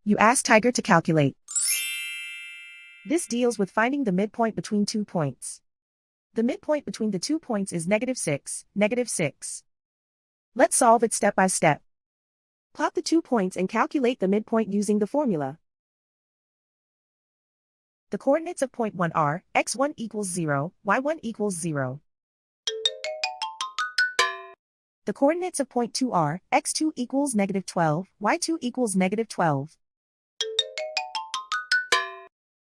You ask Tiger to calculate. This deals with finding the midpoint between 2 points. The midpoint between the 2 points is -6, -6. Let's solve it step by step. Plot the 2 points and calculate the midpoint using the formula. The coordinates of point 1 are x1 equals 0, y1 equals 0. The coordinates of point 2 are x2 equals -12, y2 equals -12.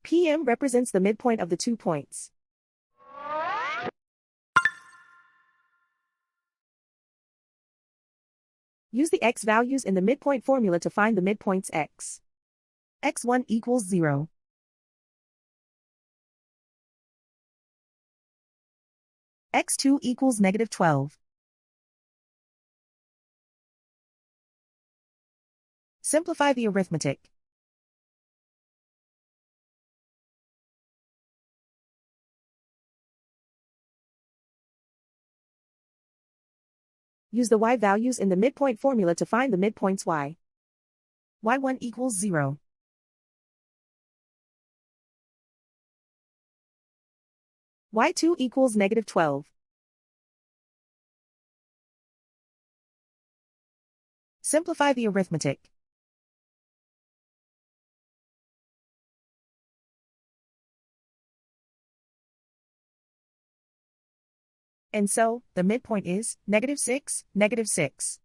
PM represents the midpoint of the 2 points. Use the x values in the midpoint formula to find the midpoints x. x1 equals 0. x2 equals -12. Simplify the arithmetic. Use the y values in the midpoint formula to find the midpoints y. y1 equals 0. y2 equals -12. Simplify the arithmetic. And so, the midpoint is -6, -6.